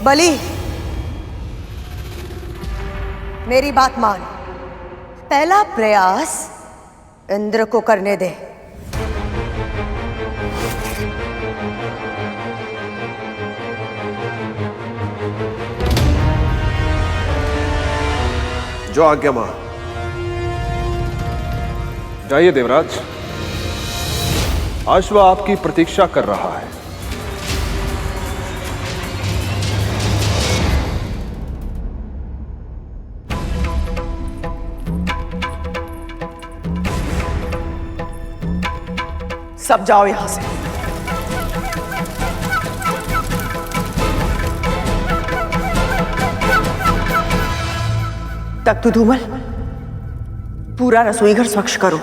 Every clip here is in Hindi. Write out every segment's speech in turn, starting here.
बलि, मेरी बात मान। पहला प्रयास इंद्र को करने दे। जो आज्ञा मां। जाइए देवराज, अश्व आपकी प्रतीक्षा कर रहा है। सब जाओ यहां से। तख्त धूमल, पूरा रसोई घर स्वच्छ करो।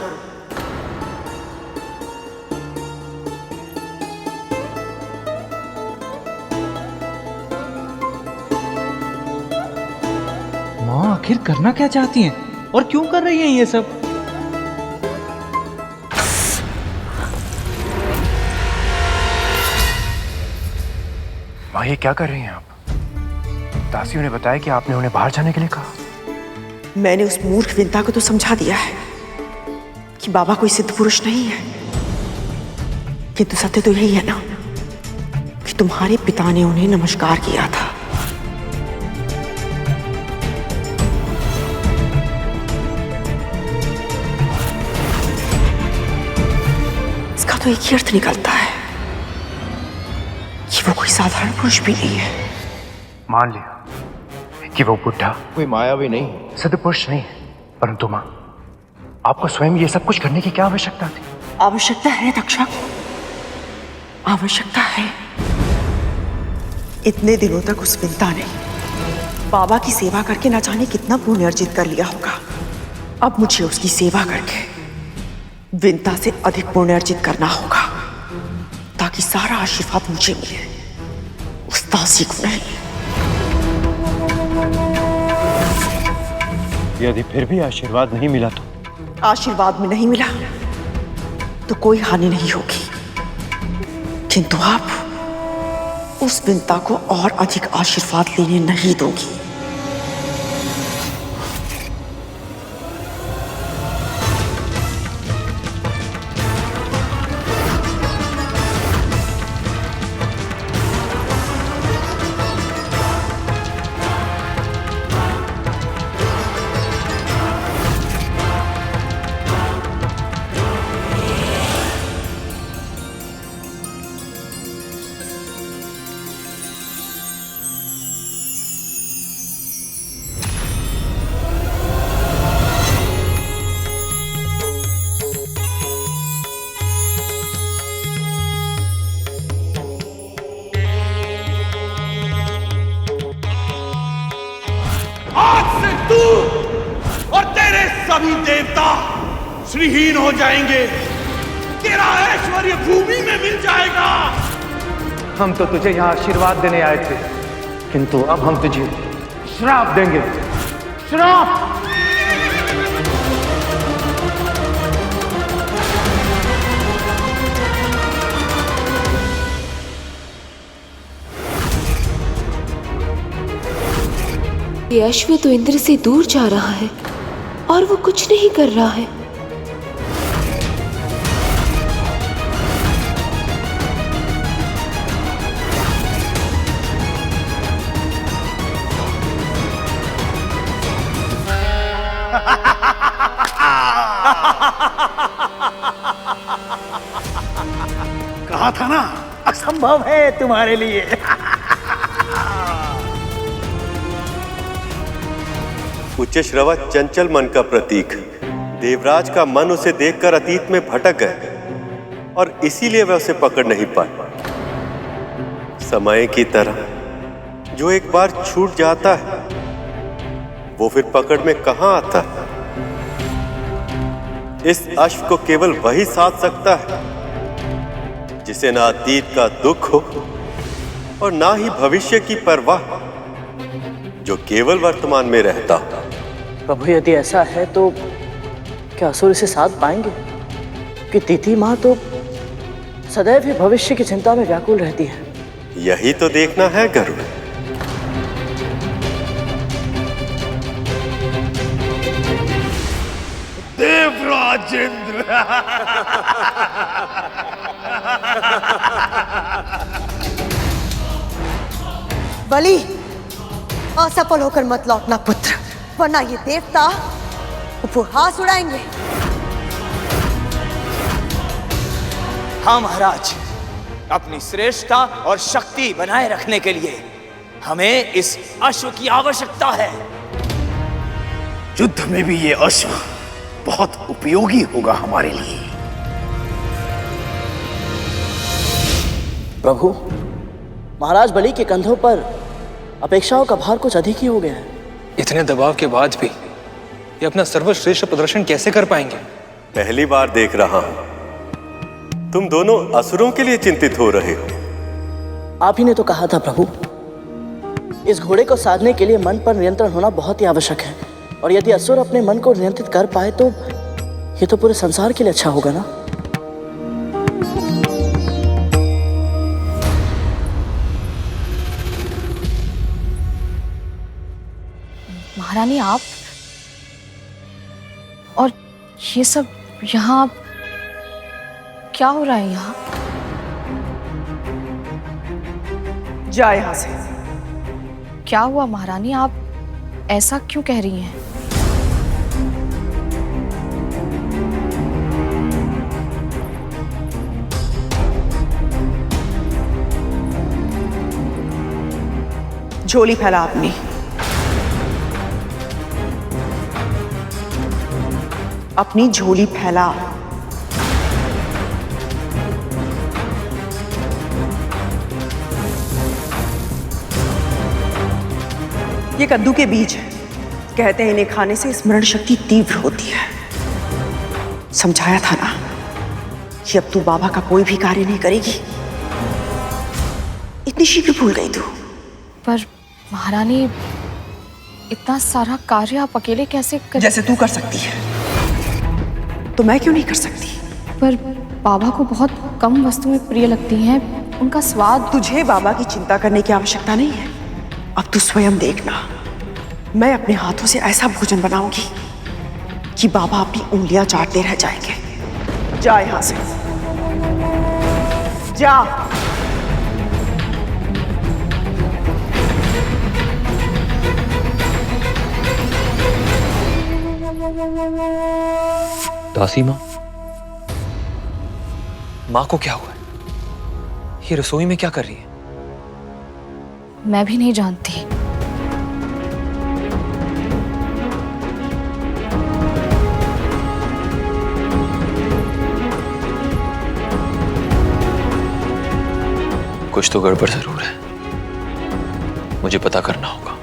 माँ आखिर करना क्या चाहती हैं और क्यों कर रही हैं ये सब? माँ ये क्या कर रही हैं आप? दासियों ने बताया कि आपने उन्हें बाहर जाने के लिए कहा। मैंने उस मूर्ख विंता को तो समझा दिया है कि बाबा कोई सिद्ध पुरुष नहीं है, किंतु सत्य तो यही है ना कि तुम्हारे पिता ने उन्हें नमस्कार किया था। इसका तो एक ही अर्थ निकलता है कि वो कोई साधारण पुरुष भी नहीं है। मान लिया कि वो बुढ़ा कोई मायावी नहीं, सिद्ध पुरुष नहीं, परंतु माँ आपको स्वयं ये सब कुछ करने की क्या आवश्यकता थी? आवश्यकता है तक्षक, आवश्यकता है। इतने दिनों तक उस विंता ने बाबा की सेवा करके न जाने कितना पुण्य अर्जित कर लिया होगा। अब मुझे उसकी सेवा करके विंता से अधिक पुण्य अर्जित करना होगा ताकि सारा आशीर्वाद मुझे मिले, उस दासी को नहीं। यदि फिर भी आशीर्वाद नहीं मिला तो? आशीर्वाद में नहीं मिला तो कोई हानि नहीं होगी, किंतु आप उस विंता को और अधिक आशीर्वाद लेने नहीं दोगी। तू और तेरे सभी देवता श्रीहीन हो जाएंगे। तेरा ऐश्वर्य भूमि में मिल जाएगा। हम तो तुझे यहाँ आशीर्वाद देने आए थे, किंतु अब हम तुझे श्राप देंगे। श्राप! ये अश्व तो इंद्र से दूर जा रहा है और वो कुछ नहीं कर रहा है। कहा था ना, असंभव है तुम्हारे लिए। उच्च श्रवा चंचल मन का प्रतीक। देवराज का मन उसे देखकर अतीत में भटक गए और इसीलिए वह उसे पकड़ नहीं पाए। समय की तरह जो एक बार छूट जाता है वो फिर पकड़ में कहां आता है। इस अश्व को केवल वही साध सकता है जिसे ना अतीत का दुख हो और ना ही भविष्य की परवाह, जो केवल वर्तमान में रहता हो। प्रभु यदि ऐसा है तो क्या असुर इसे साध पाएंगे? कि तिथि माँ तो सदैव ही भविष्य की चिंता में व्याकुल रहती है। यही तो देखना है गरुड़। देवराजेंद्र। बलि, असफल होकर मत लौटना पुत्र, वरना ये देवता उपहास उड़ाएंगे। हाँ महाराज, अपनी श्रेष्ठता और शक्ति बनाए रखने के लिए हमें इस अश्व की आवश्यकता है। युद्ध में भी ये अश्व बहुत उपयोगी होगा हमारे लिए। प्रभु, महाराज बलि के कंधों पर अपेक्षाओं का भार कुछ अधिक ही हो गया है। इतने दबाव के बाद भी ये अपना सर्वश्रेष्ठ प्रदर्शन कैसे कर पाएंगे? पहली बार देख रहा हूं तुम दोनों असुरों के लिए चिंतित हो रहे हो। आप ही ने तो कहा था प्रभु, इस घोड़े को साधने के लिए मन पर नियंत्रण होना बहुत ही आवश्यक है, और यदि असुर अपने मन को नियंत्रित कर पाए तो ये तो पूरे संसार के लिए अच्छा होगा ना। महारानी, आप और ये सब यहाँ क्या हो रहा है? यहाँ जा यहाँ से। क्या हुआ महारानी, आप ऐसा क्यों कह रही हैं? झोली फैला अपनी। अपनी झोली फैला। ये कद्दू के बीज है, कहते हैं इन्हें खाने से स्मरण शक्ति तीव्र होती है। समझाया था ना कि अब तू बाबा का कोई भी कार्य नहीं करेगी। इतनी शीघ्र भूल गई तू? पर महारानी, इतना सारा कार्य आप अकेले कैसे कर? जैसे तू कर सकती है तो मैं क्यों नहीं कर सकती? पर बाबा को बहुत कम वस्तुएं प्रिय लगती हैं, उनका स्वाद। तुझे बाबा की चिंता करने की आवश्यकता नहीं है। अब तू स्वयं देखना, मैं अपने हाथों से ऐसा भोजन बनाऊंगी कि बाबा अपनी उंगलियां चाटते रह जाएंगे। जा यहां से, जा। दासी माँ, माँ को क्या हुआ है? ये रसोई में क्या कर रही है? मैं भी नहीं जानती। कुछ तो गड़बड़ जरूर है, मुझे पता करना होगा।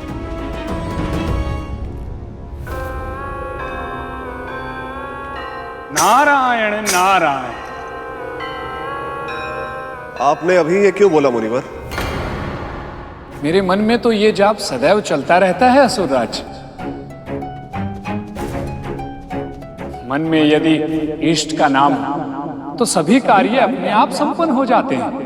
नारायण नारायण। आपने अभी ये क्यों बोला मुनिवर? मेरे मन में तो ये जाप सदैव चलता रहता है असुरराज। मन में यदि इष्ट का नाम तो सभी कार्य अपने आप संपन्न हो जाते हैं।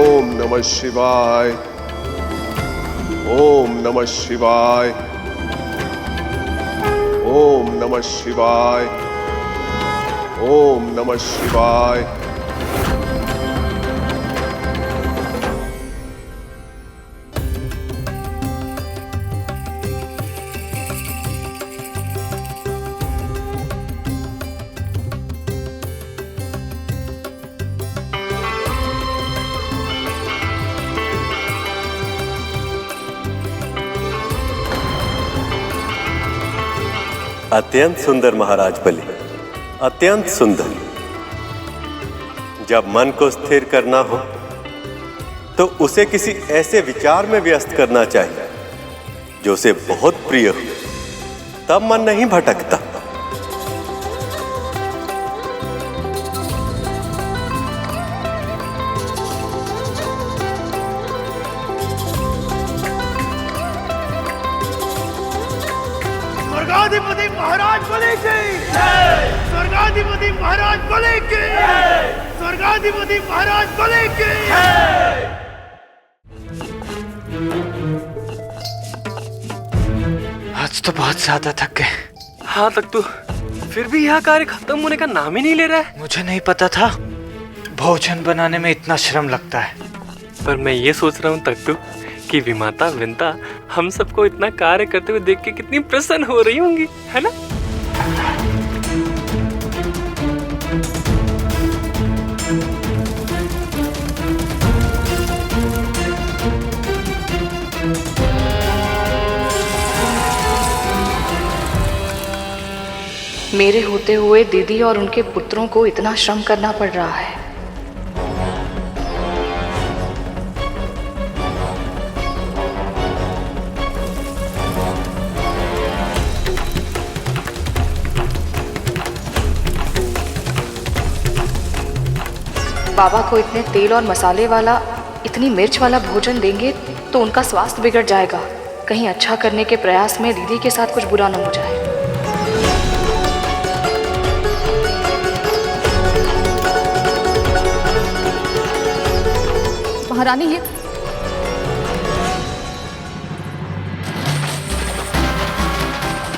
ओम नमः शिवाय, ओम नमः शिवाय, ओम नमः शिवाय, ओम नमः शिवाय। अत्यंत सुंदर महाराज बलि, अत्यंत सुंदर। जब मन को स्थिर करना हो तो उसे किसी ऐसे विचार में व्यस्त करना चाहिए जो उसे बहुत प्रिय हो, तब मन नहीं भटकता। स्वर्गाधिपति महाराज बलि की जय! स्वर्गाधिपति महाराज बलि की जय! स्वर्गाधिपति महाराज बलि की जय! आज तो बहुत ज्यादा थक गए। हाँ तक तू फिर भी यह कार्य खत्म होने का नाम ही नहीं ले रहा है। मुझे नहीं पता था भोजन बनाने में इतना श्रम लगता है। पर मैं ये सोच रहा हूँ तख्तू कि विमाता विंता हम सबको इतना कार्य करते हुए देख के कितनी प्रसन्न हो रही होंगी, है ना? मेरे होते हुए दीदी और उनके पुत्रों को इतना श्रम करना पड़ रहा है। बाबा को इतने तेल और मसाले वाला, इतनी मिर्च वाला भोजन देंगे तो उनका स्वास्थ्य बिगड़ जाएगा। कहीं अच्छा करने के प्रयास में दीदी के साथ कुछ बुरा न हो जाए। महारानी ये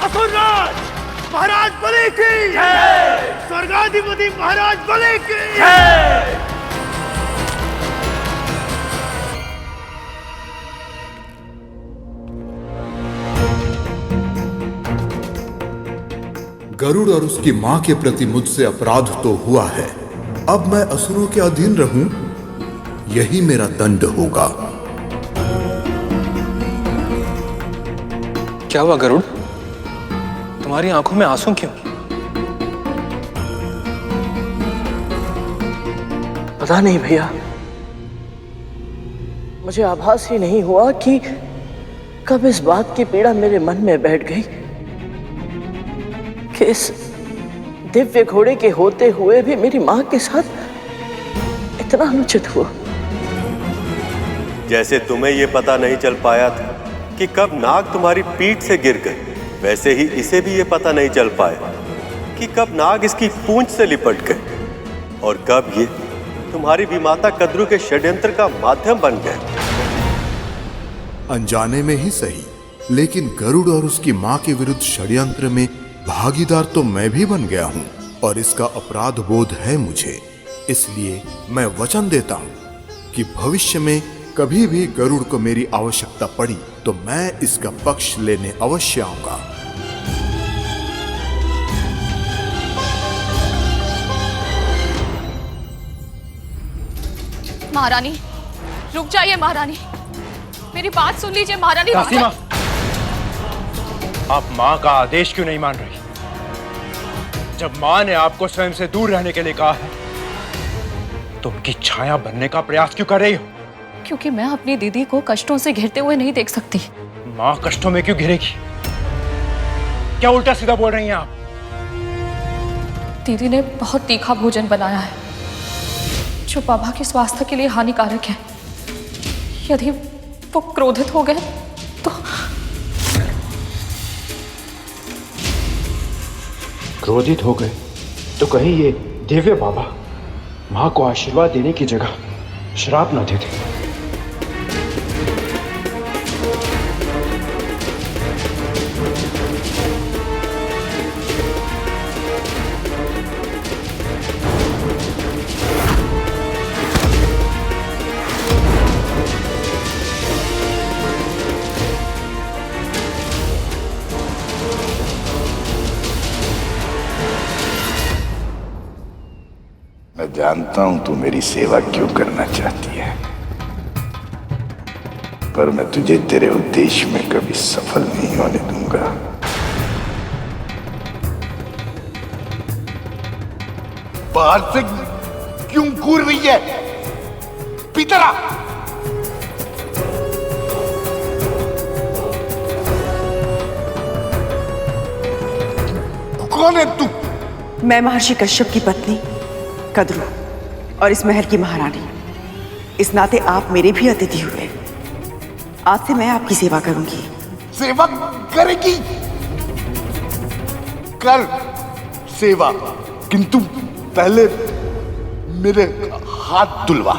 असुरराज महाराज बलि की जय! स्वर्गाधिपति महाराज बलि की जय! गरुड़ और उसकी मां के प्रति मुझसे अपराध तो हुआ है, अब मैं असुरों के अधीन रहूं, यही मेरा दंड होगा। क्या हुआ गरुड़? तुम्हारी आंखों में आंसू क्यों? पता नहीं भैया, मुझे आभास ही नहीं हुआ कि कब इस बात की पीड़ा मेरे मन में बैठ गई कि इस दिव्य घोड़े के होते हुए भी मेरी मां के साथ इतना अनुचित हुआ। जैसे तुम्हें यह पता नहीं चल पाया था कि कब नाग तुम्हारी पीठ से गिर गए, वैसे ही इसे भी यह पता नहीं चल पाया कि कब नाग इसकी पूंछ से लिपट गए और कब ये तुम्हारी विमाता कद्रू के षड्यंत्र का माध्यम बन गए। अनजाने में ही सही, लेकिन गरुड़ और उसकी मां के विरुद्ध षड्यंत्र में भागीदार तो मैं भी बन गया हूं और इसका अपराध बोध है मुझे। इसलिए मैं वचन देता हूं कि भविष्य में कभी भी गरुड़ को मेरी आवश्यकता पड़ी तो मैं इसका पक्ष लेने अवश्य आऊंगा। महारानी रुक जाइए। महारानी मेरी बात सुन लीजिए। महारानी कासिमा, आप मां का आदेश क्यों नहीं मान रही? जब मां ने आपको स्वयं से दूर रहने के लिए कहा है तो उनकी छाया बनने का प्रयास क्यों कर रही हो? क्योंकि मैं अपनी दीदी को कष्टों से घिरते हुए नहीं देख सकती। मां कष्टों में क्यों घिरेगी? क्या उल्टा सीधा बोल रही हैं आप? दीदी ने बहुत तीखा भोजन बनाया है जो बाबा के स्वास्थ्य के लिए हानिकारक है। यदि वो क्रोधित हो गए तो। क्रोधित हो गए तो कहीं ये दिव्य बाबा मां को आशीर्वाद देने की जगह श्राप न देते। मैं जानता हूं तू मेरी सेवा क्यों करना चाहती है, पर मैं तुझे तेरे उद्देश्य में कभी सफल नहीं होने दूंगा। बाहर से क्यों घूर रही है? भीतर आ। कौन है तू? मैं महर्षि कश्यप की पत्नी कद्रू और इस महल की महारानी। इस नाते आप मेरे भी अतिथि हुए। आज से मैं आपकी सेवा करूंगी। सेवा करेगी? कर सेवा, किंतु पहले मेरे हाथ धुलवा।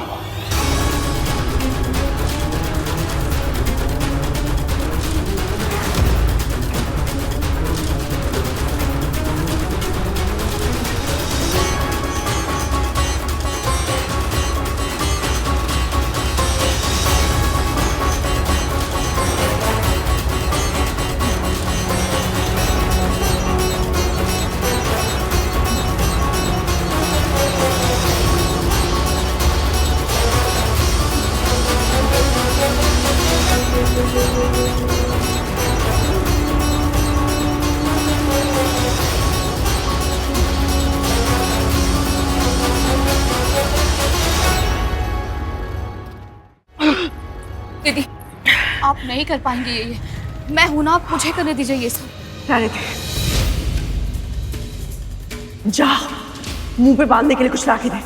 दीदी, आप नहीं कर पाएंगे ये। मैं हूं ना, आप मुझे करने दीजिए ये सब। रहने दे। जा, मुंह पे बांधने के लिए कुछ लाके दे।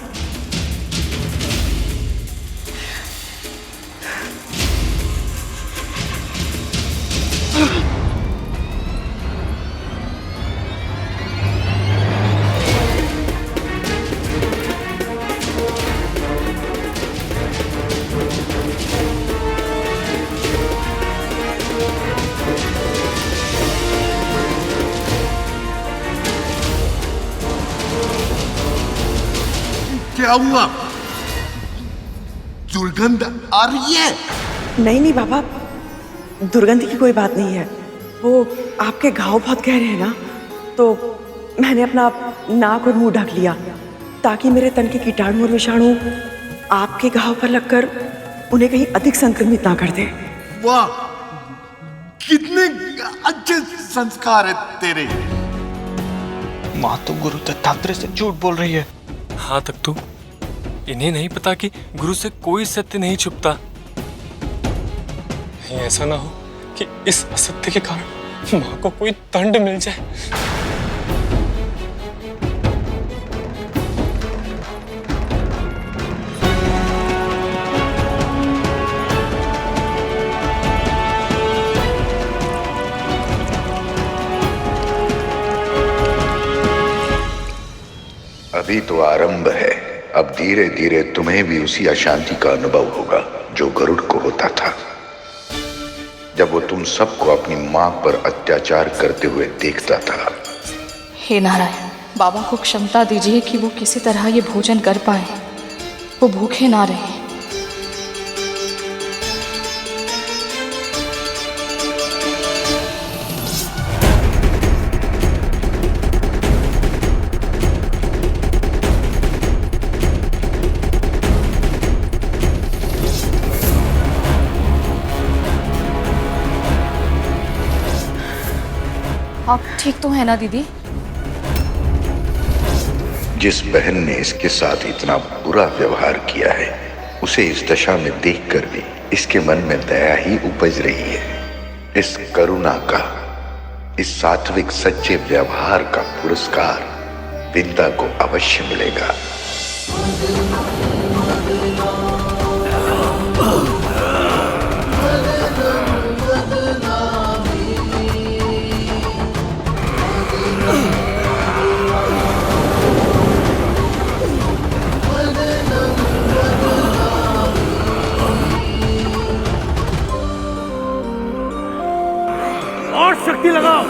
क्या हुआ? दुर्गंध आ रही है? नहीं नहीं बाबा, दुर्गंध की कोई बात नहीं है। वो आपके घाव बहुत गहरे हैं ना, तो मैंने अपना नाक और मुंह ढक लिया ताकि मेरे तन के कीटाणु और विषाणु आपके घाव पर लगकर उन्हें कहीं अधिक संक्रमित ना कर दे। वाह, कितने अच्छे संस्कार है तेरे। माँ तो गुरु दत्तात्रेय से झूठ बोल रही है। हाँ तक तू, इन्हें नहीं पता कि गुरु से कोई सत्य नहीं छुपता। कहीं ऐसा ना हो कि इस असत्य के कारण माँ को कोई दंड मिल जाए। अभी तो आरंभ है। अब धीरे धीरे तुम्हें भी उसी अशांति का अनुभव होगा जो गरुड़ को होता था, जब वो तुम सबको अपनी मां पर अत्याचार करते हुए देखता था। हे नारायण, बाबा को क्षमता दीजिए कि वो किसी तरह ये भोजन कर पाए, वो भूखे ना रहे। आप ठीक तो है ना दीदी? जिस बहन ने इसके साथ इतना बुरा व्यवहार किया है, उसे इस दशा में देखकर भी इसके मन में दया ही उपज रही है। इस करुणा का, इस सात्विक सच्चे व्यवहार का पुरस्कार विंदा को अवश्य मिलेगा। और शक्ति लगाओ।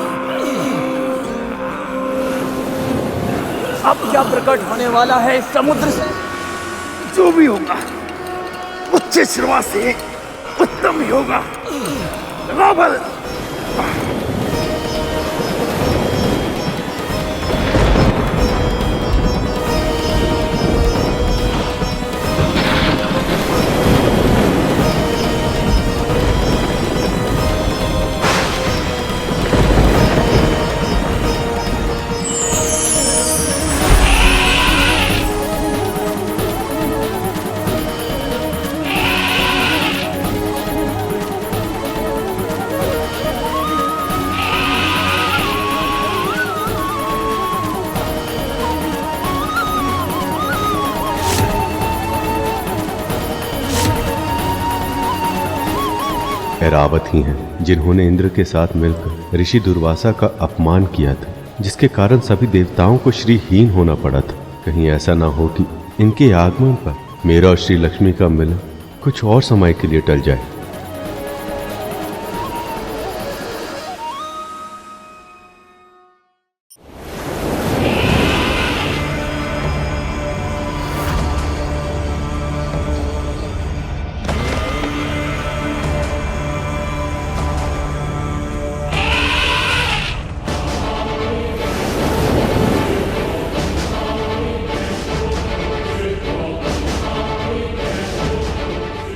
अब क्या प्रकट होने वाला है इस समुद्र से? जो भी होगा उच्च श्रवा से उत्तम ही होगा। लगाओ बल। ऐरावत ही हैं जिन्होंने इंद्र के साथ मिलकर ऋषि दुर्वासा का अपमान किया था, जिसके कारण सभी देवताओं को श्रीहीन होना पड़ा था। कहीं ऐसा ना हो कि इनके आगमन पर मेरा और श्री लक्ष्मी का मिलन कुछ और समय के लिए टल जाए।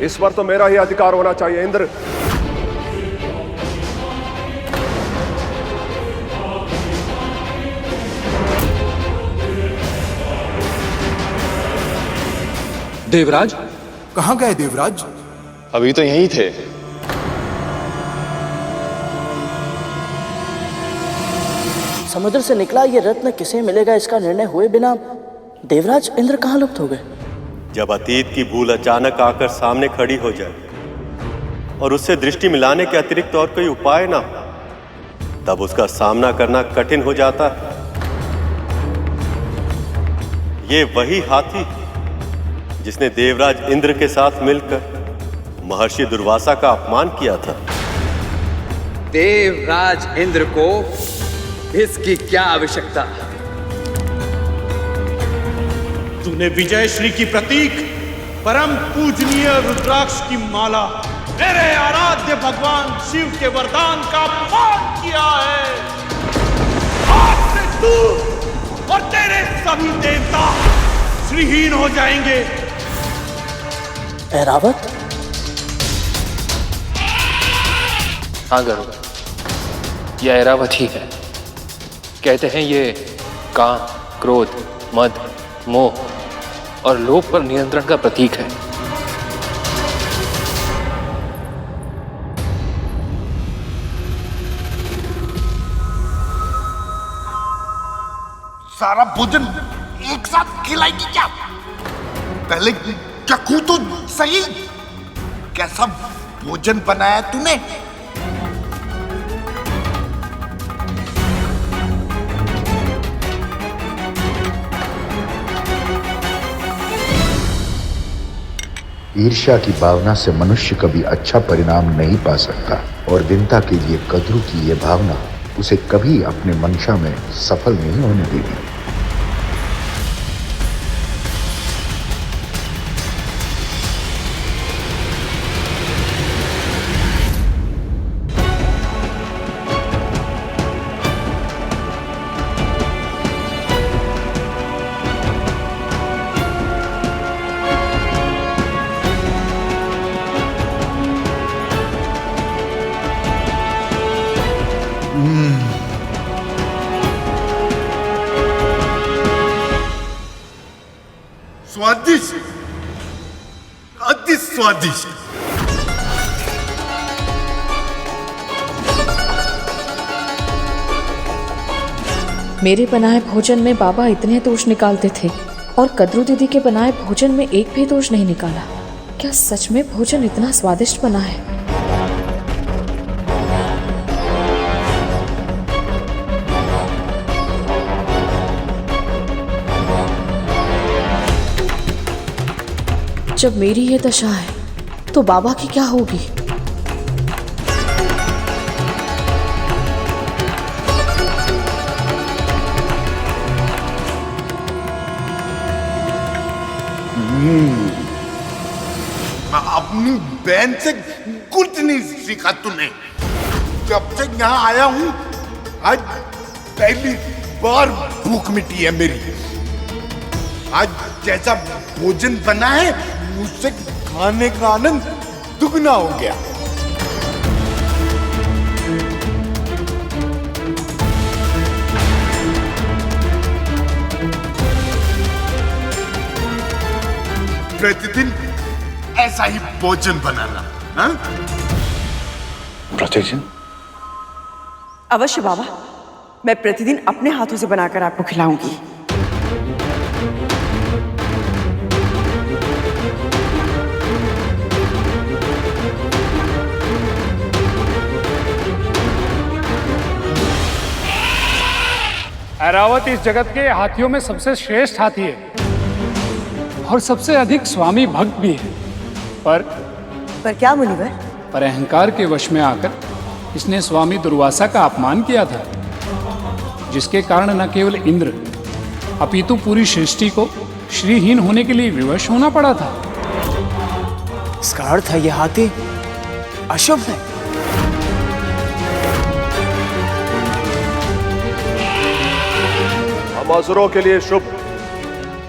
इस बार तो मेरा ही अधिकार होना चाहिए इंद्र। देवराज, कहाँ गए देवराज? अभी तो यहीं थे। समुद्र से निकला ये रत्न किसे मिलेगा, इसका निर्णय हुए बिना देवराज इंद्र कहाँ लुप्त हो गए? जब अतीत की भूल अचानक आकर सामने खड़ी हो जाए और उससे दृष्टि मिलाने के अतिरिक्त और कोई उपाय ना हो, तब उसका सामना करना कठिन हो जाता है। ये वही हाथी जिसने देवराज इंद्र के साथ मिलकर महर्षि दुर्वासा का अपमान किया था। देवराज इंद्र को इसकी क्या आवश्यकता? तूने विजय श्री की प्रतीक परम पूजनीय रुद्राक्ष की माला मेरे आराध्य भगवान शिव के वरदान का अपमान किया है। आज से तू और तेरे सभी देवता श्रीहीन हो जाएंगे। ऐरावत? हाँ गरुड़, यह ऐरावत ही है। कहते हैं ये काम, क्रोध, मद, मोह और लोभ पर नियंत्रण का प्रतीक है। सारा भोजन एक साथ खिलाएगी क्या? पहले चखू तो सही, कैसा भोजन बनाया तूने? ईर्ष्या की भावना से मनुष्य कभी अच्छा परिणाम नहीं पा सकता और दीनता के लिए कद्रू की यह भावना उसे कभी अपने मंशा में सफल नहीं होने देगी। स्वादिष्ट, अति स्वादिष्ट। मेरे बनाए भोजन में बाबा इतने दोष निकालते थे और कद्रू दीदी के बनाए भोजन में एक भी दोष नहीं निकाला। क्या सच में भोजन इतना स्वादिष्ट बना है? जब मेरी ये दशा है तो बाबा की क्या होगी? अपनी बहन से कुछ नहीं सीखा तूने। जब से यहाँ आया हूँ आज पहली बार भूख मिटी है मेरी। आज जैसा भोजन बना है मुझसे खाने का आनंद दुगना हो गया। प्रतिदिन ऐसा ही भोजन बनाना। हाँ? प्रतिदिन? अवश्य बाबा, मैं प्रतिदिन अपने हाथों से बनाकर आपको खिलाऊंगी। ऐरावत इस जगत के हाथियों में सबसे श्रेष्ठ हाथी है और सबसे अधिक स्वामी भक्त भी है। पर क्या मुनिवर? पर अहंकार के वश में आकर इसने स्वामी दुर्वासा का अपमान किया था, जिसके कारण न केवल इंद्र अपितु पूरी सृष्टि को श्रीहीन होने के लिए विवश होना पड़ा था। इसका अर्थ है यह हाथी अशुभ है। हम असुरों के लिए शुभ,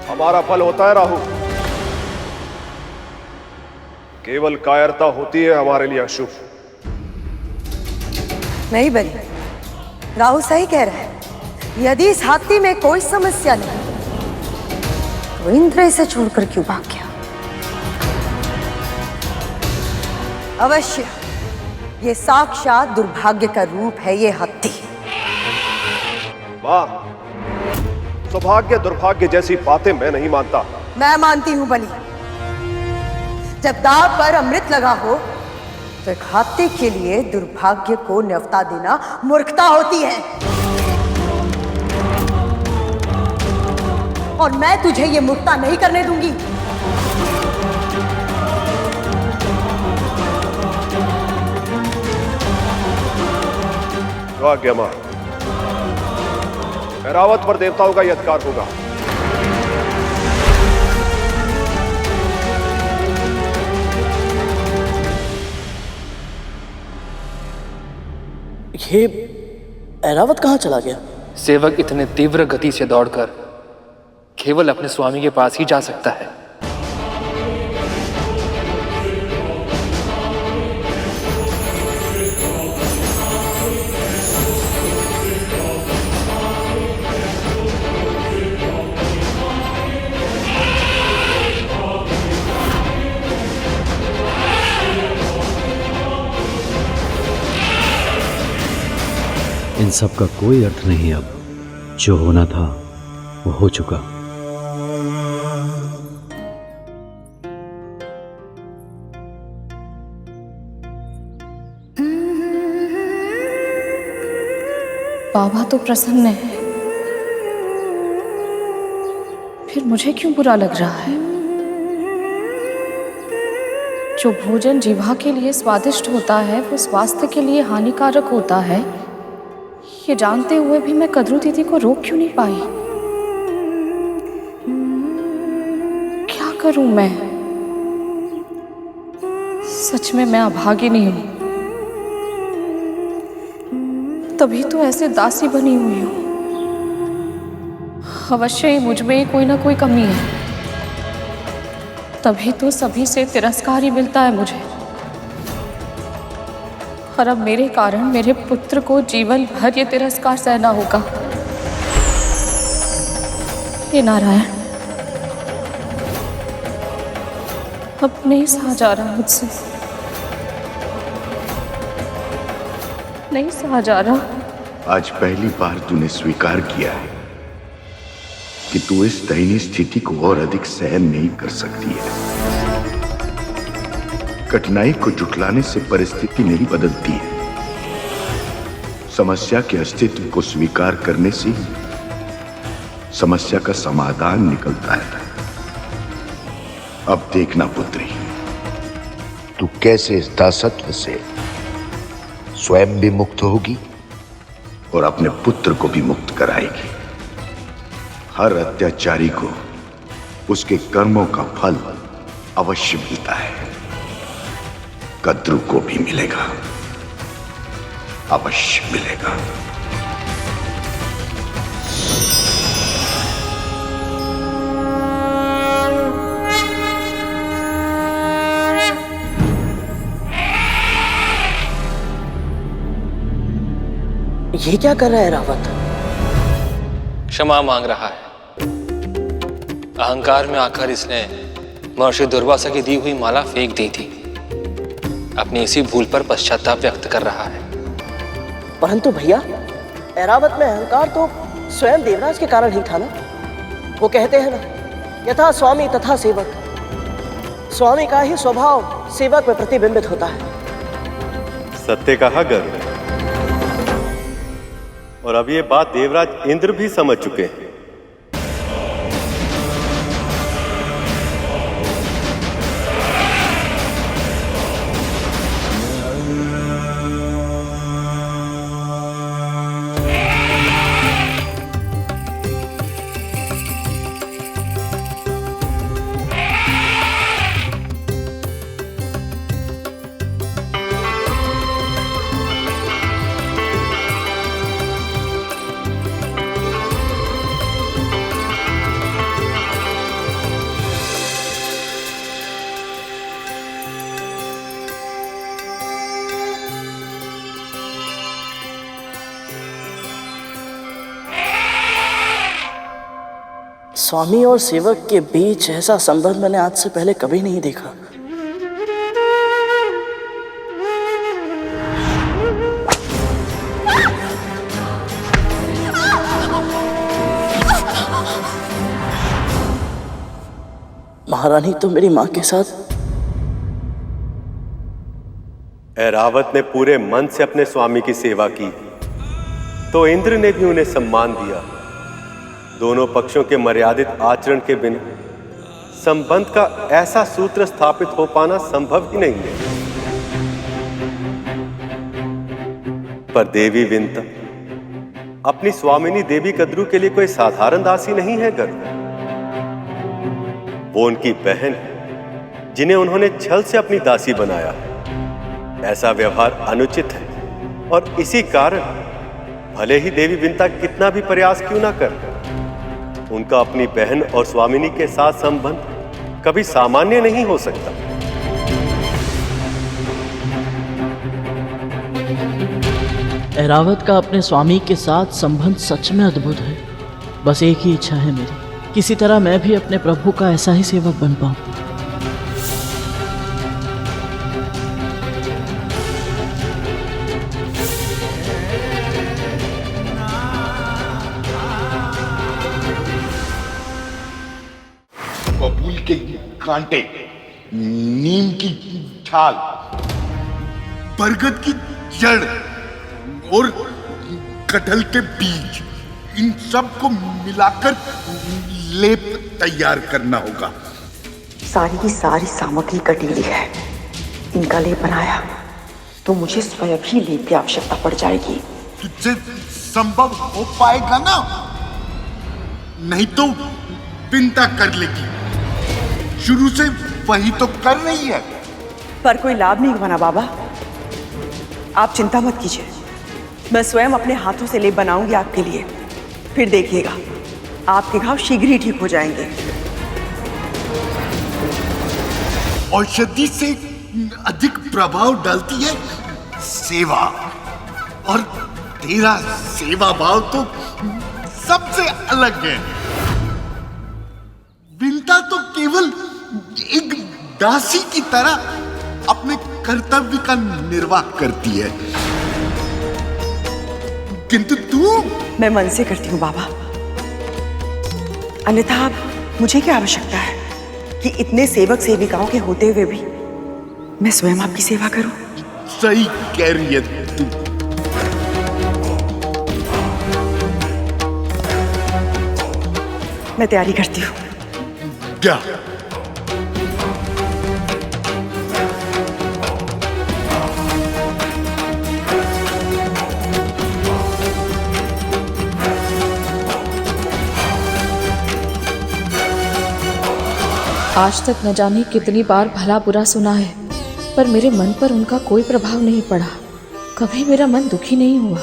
हमारा फल होता है राहु। केवल कायरता होती है हमारे लिए अशुभ। नहीं बली, राहु सही कह रहा है। यदि इस हाथी में कोई समस्या नहीं तो इंद्र इसे छोड़कर क्यों भाग गया? अवश्य ये साक्षात दुर्भाग्य का रूप है ये हाथी। वाह, सौभाग्य दुर्भाग्य जैसी बातें मैं नहीं मानता। मैं मानती हूं बली। जब दांव पर अमृत लगा हो तो एक हाथी के लिए दुर्भाग्य को न्यौता देना मूर्खता होती है। और मैं तुझे ये मूर्खता नहीं करने दूंगी। जो आज्ञा मां। ऐरावत पर देवताओं का यह अधिकार होगा। ये ऐरावत कहाँ चला गया? सेवक इतने तीव्र गति से दौड़कर केवल अपने स्वामी के पास ही जा सकता है। इन सब का कोई अर्थ नहीं। अब जो होना था वो हो चुका। बाबा तो प्रसन्न है, फिर मुझे क्यों बुरा लग रहा है? जो भोजन जीवा के लिए स्वादिष्ट होता है वो स्वास्थ्य के लिए हानिकारक होता है, ये जानते हुए भी मैं कद्रू दीदी को रोक क्यों नहीं पाई? क्या करूं मैं? सच में मैं अभागिनी हूं, तभी तो ऐसे दासी बनी हुई हूं। अवश्य ही मुझ में कोई ना कोई कमी है, तभी तो सभी से तिरस्कार ही मिलता है मुझे। और अब मेरे कारण मेरे पुत्र को जीवन भर ये तिरस्कार सहना होगा। हे नारायण, अब नहीं सहा जा रहा मुझसे, नहीं सहा जा रहा। आज पहली बार तूने स्वीकार किया है कि तू इस दयनीय स्थिति को और अधिक सहन नहीं कर सकती है। कठिनाई को जुटलाने से परिस्थिति नहीं बदलती है। समस्या के अस्तित्व को स्वीकार करने से समस्या का समाधान निकलता है। अब देखना पुत्री, तू कैसे इस दासत्व से स्वयं भी मुक्त होगी और अपने पुत्र को भी मुक्त कराएगी। हर अत्याचारी को उसके कर्मों का फल अवश्य मिलता है। कद्रू को भी मिलेगा, अवश्य मिलेगा। ये क्या कर रहा है ऐरावत? क्षमा मांग रहा है। अहंकार में आकर इसने महर्षि दुर्वासा की दी हुई माला फेंक दी थी। अपनी इसी भूल पर पश्चाताप व्यक्त कर रहा है। परंतु भैया, ऐरावत में अहंकार तो स्वयं देवराज के कारण ही था ना। वो कहते हैं ना, यथा स्वामी तथा सेवक। स्वामी का ही स्वभाव सेवक में प्रतिबिंबित होता है। सत्य कहा गरुड़। और अब ये बात देवराज इंद्र भी समझ चुके हैं। स्वामी और सेवक के बीच ऐसा संबंध मैंने आज से पहले कभी नहीं देखा। महारानी तो मेरी मां के साथ। ऐरावत ने पूरे मन से अपने स्वामी की सेवा की, तो इंद्र ने भी उन्हें सम्मान दिया। दोनों पक्षों के मर्यादित आचरण के बिना संबंध का ऐसा सूत्र स्थापित हो पाना संभव ही नहीं है। पर देवी विंता अपनी स्वामिनी देवी कद्रू के लिए कोई साधारण दासी नहीं है गरुड़। वो उनकी बहन है, जिन्हें उन्होंने छल से अपनी दासी बनाया। ऐसा व्यवहार अनुचित है और इसी कारण भले ही देवी विंता कितना भी प्रयास क्यों ना कर, उनका अपनी बहन और स्वामिनी के साथ संबंध कभी सामान्य नहीं हो सकता। ऐरावत का अपने स्वामी के साथ संबंध सच में अद्भुत है। बस एक ही इच्छा है मेरी, किसी तरह मैं भी अपने प्रभु का ऐसा ही सेवक बन पाऊं। बबूल के कांटे, नीम की छाल, बरगद की जड़ और कटहल के बीज, इन सब को मिलाकर लेप तैयार करना होगा। सारी की सारी सामग्री कटीली है। इनका लेप बनाया तो मुझे स्वयं ही लेप की आवश्यकता पड़ जाएगी। तुझसे संभव हो पाएगा ना? नहीं तो विंता कर लेगी। शुरू से वही तो कर रही है। पर कोई लाभ नहीं बना बाबा। आप चिंता मत कीजिए, मैं स्वयं अपने हाथों से लेप बनाऊंगी आपके लिए। फिर देखिएगा, आपके घाव शीघ्र ही ठीक हो जाएंगे। औषधि से अधिक प्रभाव डालती है सेवा, और तेरा सेवा भाव तो सबसे अलग है। विंता तो केवल एक दासी की तरह अपने कर्तव्य का निर्वाह करती है, किंतु तू। मैं मन से करती हूँ बाबा, अन्यथा मुझे क्या आवश्यकता है कि इतने सेवक सेविकाओं के होते हुए भी मैं स्वयं आपकी सेवा करूं? सही कह रही है तू। मैं तैयारी करती हूँ। क्या? आज तक न जाने कितनी बार भला बुरा सुना है, पर मेरे मन पर उनका कोई प्रभाव नहीं पड़ा। कभी मेरा मन दुखी नहीं हुआ।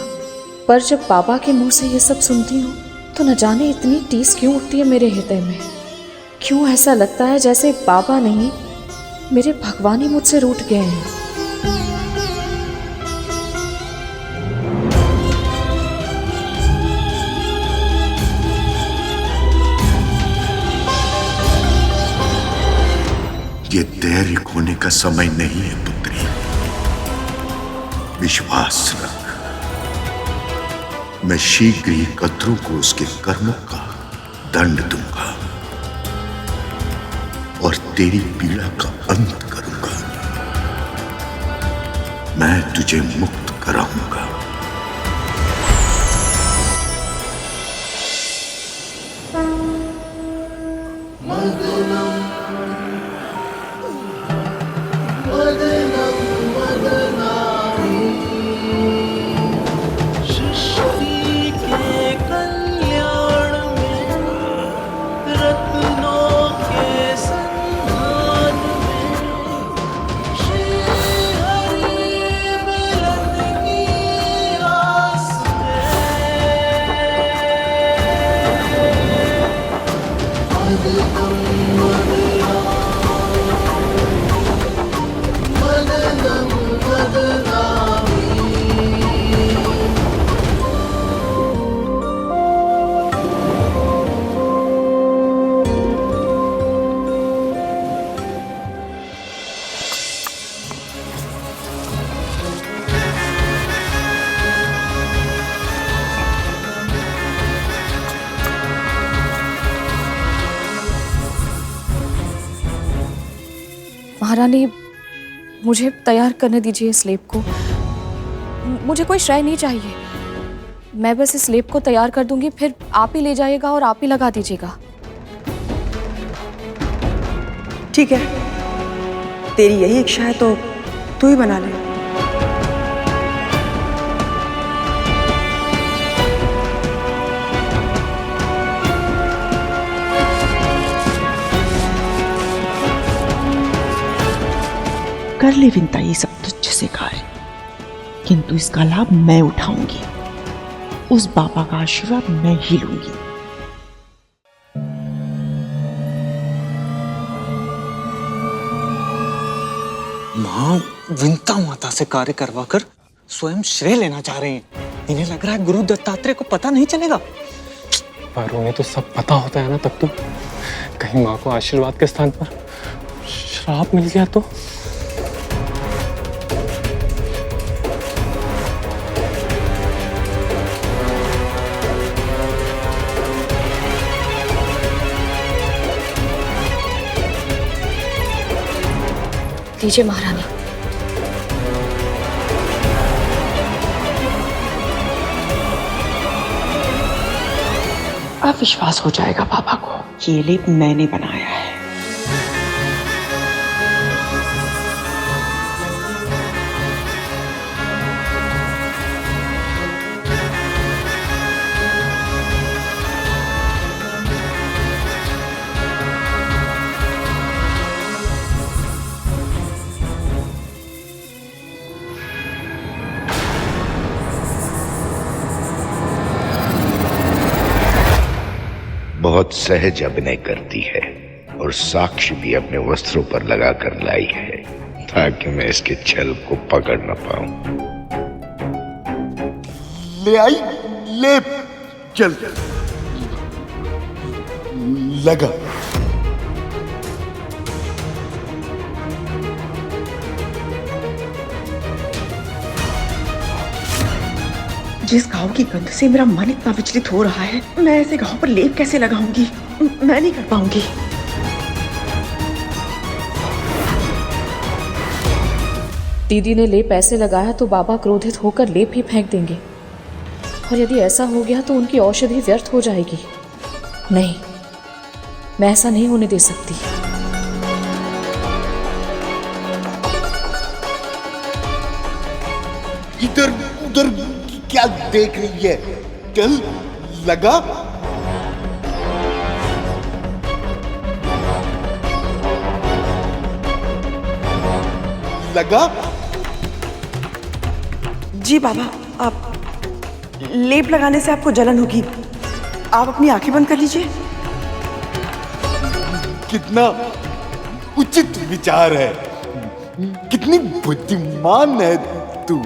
पर जब बाबा के मुंह से ये सब सुनती हूँ तो न जाने इतनी टीस क्यों उठती है मेरे हृदय में। क्यों ऐसा लगता है जैसे बाबा नहीं, मेरे भगवान ही मुझसे रूठ गए हैं। ये धैर्य खोने का समय नहीं है पुत्री। विश्वास रख, मैं शीघ्र ही कद्रू को उसके कर्मों का दंड दूंगा और तेरी पीड़ा का अंत करूंगा। मैं तुझे मुक्त कराऊंगा। महारानी, मुझे तैयार करने दीजिए इस लेप को। मुझे कोई श्रेय नहीं चाहिए। मैं बस इस लेप को तैयार कर दूंगी, फिर आप ही ले जाइएगा और आप ही लगा दीजिएगा। ठीक है, तेरी यही इच्छा है तो तू ही बना ले। कर ले विंता, ये सब तुझ से कहा है, किंतु इसका लाभ मैं उठाऊंगी। उस बाबा का आशीर्वाद मैं ही लूंगी। माँ विंता माता से कार्य करवाकर स्वयं श्रेय लेना चाह रहे हैं। इन्हें लग रहा है गुरु दत्तात्रेय को पता नहीं चलेगा। पर उन्हें तो सब पता होता है ना। तब तो कहीं माँ को आशीर्वाद के स्थान पर श्राप मिल गया तो। लीजिए महारानी। अब विश्वास हो जाएगा पापा को कि ये लेप मैंने बनाया है। बहुत सहज अभिनय करती है और साक्ष्य भी अपने वस्त्रों पर लगाकर लाई है ताकि मैं इसके छल को पकड़ न पाऊं। ले आई लेप, चल लगा। जिस घाव की गंध से मेरा मन इतना विचलित हो रहा है, मैं ऐसे घाव पर लेप कैसे लगाऊंगी? मैं नहीं कर पाऊंगी। दीदी ने लेप ऐसे लगाया तो बाबा क्रोधित होकर लेप ही फेंक देंगे, और यदि ऐसा हो गया तो उनकी औषधि व्यर्थ हो जाएगी। नहीं, मैं ऐसा नहीं होने दे सकती। इधर उधर क्या देख रही है? चल लगा। लगा। जी बाबा, आप लेप लगाने से आपको जलन होगी। आप अपनी आंखें बंद कर लीजिए। कितना उचित विचार है, कितनी बुद्धिमान है तू।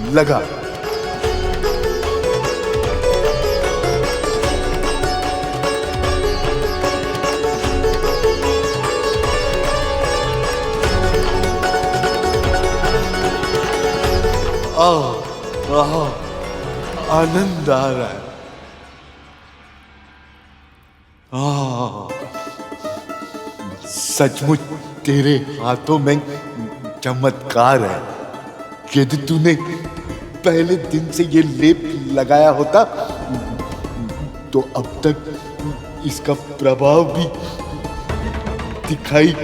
लगा। आनंद आ रहा है। सचमुच तेरे हाथों में चमत्कार है। यदि तूने पहले दिन से ये लेप लगाया होता तो अब तक इसका प्रभाव भी दिखाई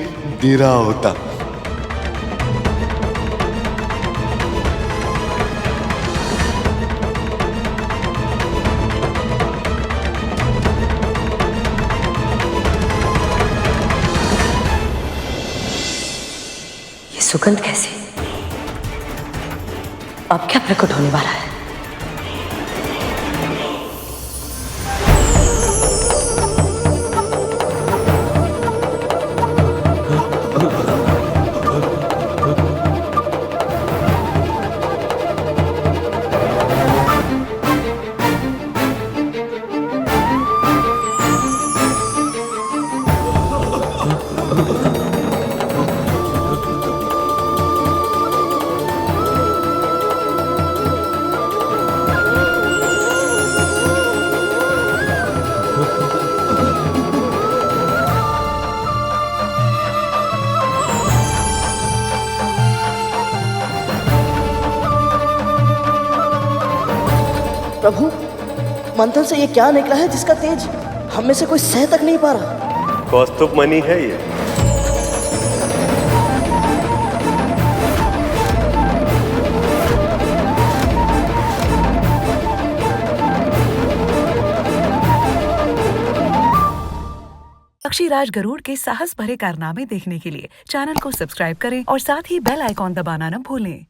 दे रहा होता। ये सुगंध कैसी? अब क्या प्रकट होने वाला है? प्रभु, मंथन से ये क्या निकला है जिसका तेज हम में से कोई सह तक नहीं पा रहा? कौस्तुभ मणि है ये। पक्षीराज गरुड़ के साहस भरे कारनामे देखने के लिए चैनल को सब्सक्राइब करें और साथ ही बेल आइकॉन दबाना न भूलें।